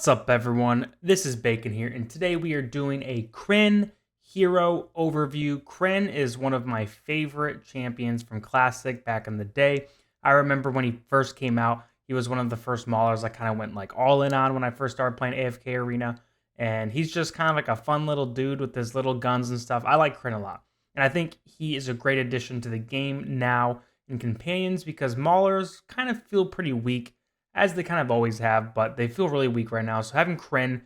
What's up, everyone? This is Bacon here, and today we are doing a Kren hero overview. Kren is one of my favorite champions from Classic back in the day. I remember when he first came out, he was one of the first maulers I kind of went like all in on when I first started playing AFK Arena, and he's just kind of like a fun little dude with his little guns and stuff. I like Kren a lot, and I think he is a great addition to the game now in Companions because maulers kind of feel pretty weak, as they kind of always have, but they feel really weak right now. So having Kren,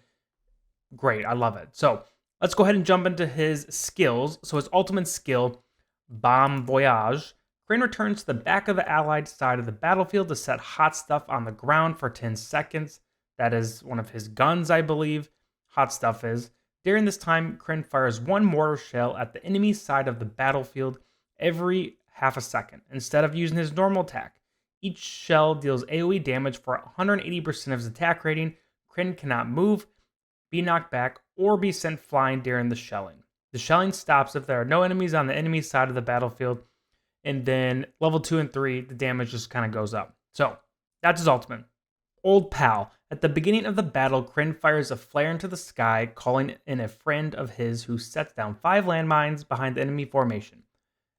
great. I love it. So let's go ahead and jump into his skills. So his ultimate skill, Bomb Voyage. Kren returns to the back of the allied side of the battlefield to set hot stuff on the ground for 10 seconds. That is one of his guns, I believe. Hot stuff is. During this time, Kren fires one mortar shell at the enemy side of the battlefield every half a second, instead of using his normal attack. Each shell deals AoE damage for 180% of his attack rating. Kren cannot move, be knocked back, or be sent flying during the shelling. The shelling stops if there are no enemies on the enemy side of the battlefield. And then level 2 and 3, the damage just kind of goes up. So that's his ultimate. Old Pal. At the beginning of the battle, Kren fires a flare into the sky, calling in a friend of his who sets down 5 landmines behind the enemy formation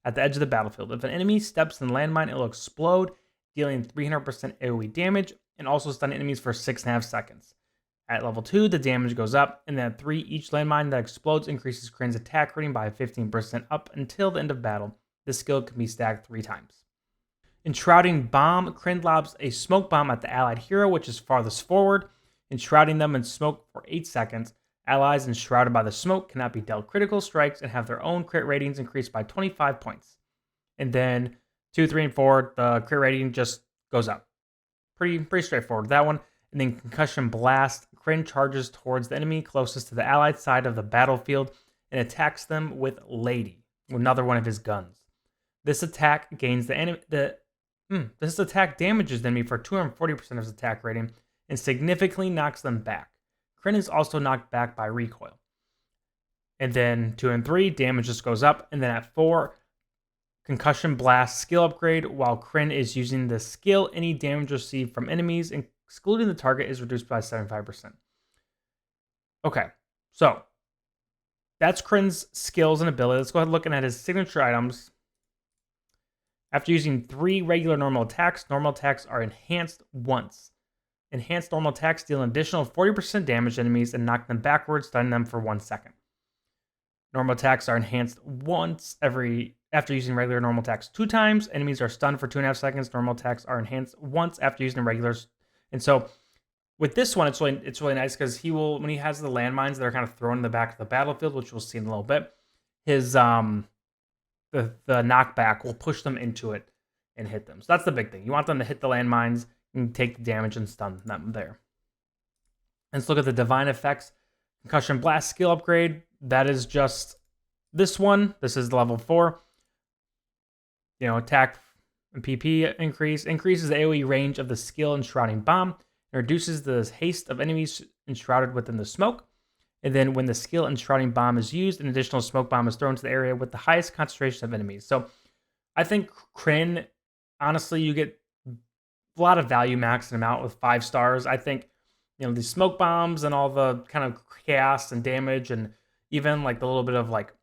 at the edge of the battlefield. If an enemy steps in the landmine, it will explode, dealing 300% AoE damage, and also stun enemies for 6.5 seconds. At level 2, the damage goes up, and then at 3, each landmine that explodes increases Kren's attack rating by 15% up until the end of battle. This skill can be stacked 3 times. Enshrouding Bomb. Kren lobs a smoke bomb at the allied hero, which is farthest forward, enshrouding them in smoke for 8 seconds. Allies enshrouded by the smoke cannot be dealt critical strikes and have their own crit ratings increased by 25 points. And then 2, 3, and 4, the crit rating just goes up. Pretty straightforward, that one. And then Concussion Blast. Kren charges towards the enemy closest to the allied side of the battlefield and attacks them with Lady, another one of his guns. This attack gains this attack damages the enemy for 240% of his attack rating and significantly knocks them back. Kren is also knocked back by recoil. And then 2 and 3, damage just goes up. And then at 4, Concussion Blast skill upgrade. While Kren is using the skill, any damage received from enemies, excluding the target, is reduced by 75%. Okay, so that's Kren's skills and ability. Let's go ahead and look at his signature items. After using 3 regular normal attacks are enhanced once. Enhanced normal attacks deal an additional 40% damage to enemies and knock them backwards, stunning them for 1 second. Normal attacks are enhanced once after using regular normal attacks 2 times. Enemies are stunned for 2.5 seconds. Normal attacks are enhanced once after using regulars. And so with this one, it's really nice because he will, when he has the landmines that are kind of thrown in the back of the battlefield, which we'll see in a little bit, his the knockback will push them into it and hit them. So that's the big thing. You want them to hit the landmines and take the damage and stun them there. Let's look at the divine effects. Concussion Blast skill upgrade. That is just this one. This is level 4. Attack and PP increases the AoE range of the skill Enshrouding Bomb, and reduces the haste of enemies enshrouded within the smoke. And then when the skill Enshrouding Bomb is used, an additional smoke bomb is thrown to the area with the highest concentration of enemies. So I think Kren, honestly, you get a lot of value maxing him out with 5 stars. I think, these smoke bombs and all the kind of chaos and damage, and even like the little bit of like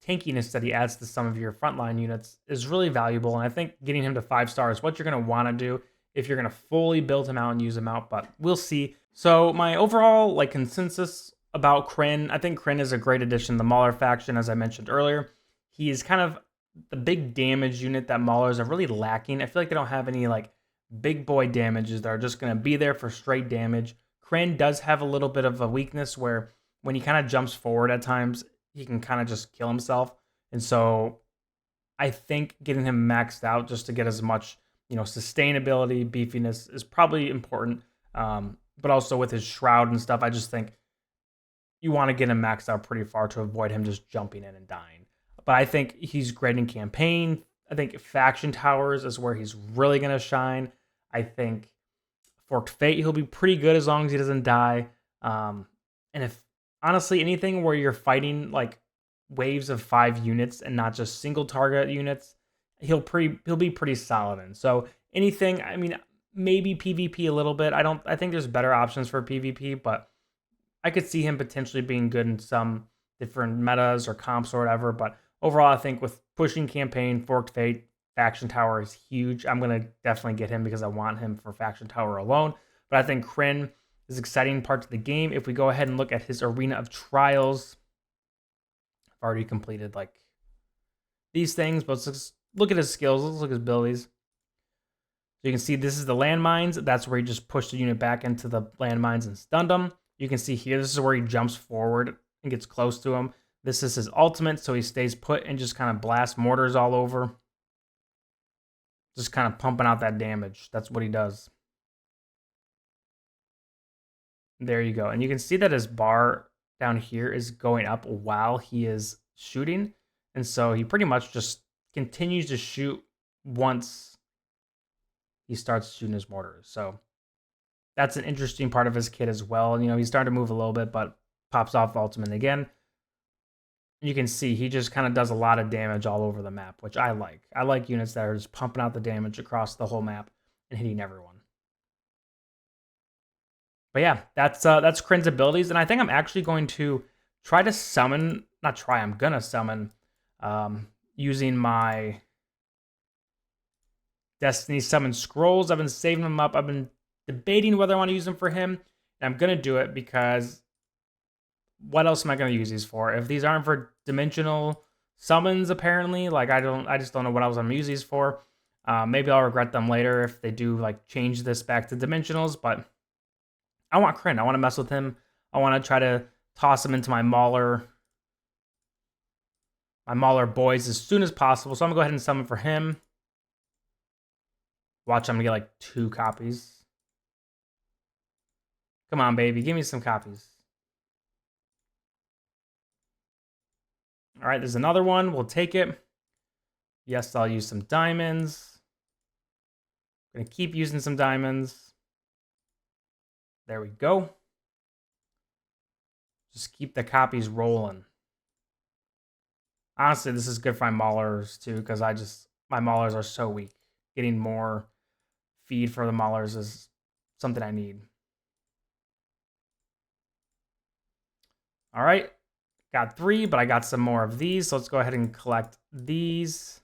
tankiness that he adds to some of your frontline units is really valuable. And I think getting him to 5 stars is what you're going to want to do if you're going to fully build him out and use him out, but we'll see. So my overall consensus about Kren, I think Kren is a great addition to the Mauler faction, as I mentioned earlier. He is kind of the big damage unit that Maulers are really lacking. I feel like they don't have any big boy damages that are just going to be there for straight damage. Kren does have a little bit of a weakness where when he kind of jumps forward at times, he can kind of just kill himself. And so I think getting him maxed out just to get as much, sustainability, beefiness is probably important. But also with his shroud and stuff, I just think you want to get him maxed out pretty far to avoid him just jumping in and dying. But I think he's great in campaign. I think Faction Towers is where he's really going to shine. I think Forked Fate, he'll be pretty good as long as he doesn't die. And if, honestly, anything where you're fighting waves of 5 units and not just single target units, he'll be pretty solid in. So anything, maybe PvP a little bit. I think there's better options for PvP, but I could see him potentially being good in some different metas or comps or whatever. But overall, I think with pushing campaign, Forked Fate, Faction Tower is huge. I'm going to definitely get him because I want him for Faction Tower alone. But I think Kren is exciting part of the game. If we go ahead and look at his Arena of Trials, I've already completed like these things, but let's just look at his skills. Let's look at his abilities. So you can see this is the landmines. That's where he just pushed the unit back into the landmines and stunned them. You can see here, this is where he jumps forward and gets close to him. This is his ultimate, so he stays put and just kind of blasts mortars all over. Just kind of pumping out that damage. That's what he does. There you go. And you can see that his bar down here is going up while he is shooting. And so he pretty much just continues to shoot once he starts shooting his mortars. So that's an interesting part of his kit as well. You know, he's starting to move a little bit, but pops off the ultimate again. You can see he just kind of does a lot of damage all over the map, which I like. I like units that are just pumping out the damage across the whole map and hitting everyone. But yeah, that's Kren's abilities, and I think I'm actually going to try to summon, not try, I'm gonna summon using my Destiny Summon Scrolls. I've been saving them up. I've been debating whether I want to use them for him, and I'm gonna do it because what else am I gonna use these for? If these aren't for dimensional summons, apparently, like I just don't know what else I'm gonna use these for. Maybe I'll regret them later if they do like change this back to dimensionals, but I want Kren. I want to mess with him. I want to try to toss him into my Mauler boys as soon as possible. So I'm going to go ahead and summon for him. Watch, I'm going to get like 2 copies. Come on, baby. Give me some copies. All right, there's another one. We'll take it. Yes, I'll use some diamonds. I'm going to keep using some diamonds. There we go. Just keep the copies rolling. Honestly, this is good for my Maulers too, because my Maulers are so weak. Getting more feed for the Maulers is something I need. All right, got 3, but I got some more of these, so let's go ahead and collect these.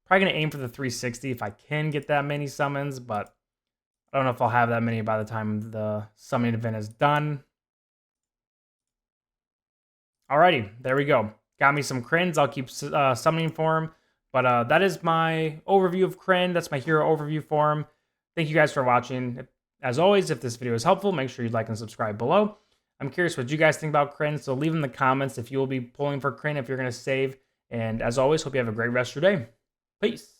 Probably gonna aim for the 360 if I can get that many summons, but I don't know if I'll have that many by the time the summoning event is done. Alrighty, there we go. Got me some Krens. I'll keep summoning for him. But that is my overview of Kren. That's my hero overview for him. Thank you guys for watching. As always, if this video is helpful, make sure you like and subscribe below. I'm curious what you guys think about Kren, so leave in the comments if you will be pulling for Kren, if you're going to save. And as always, hope you have a great rest of your day. Peace.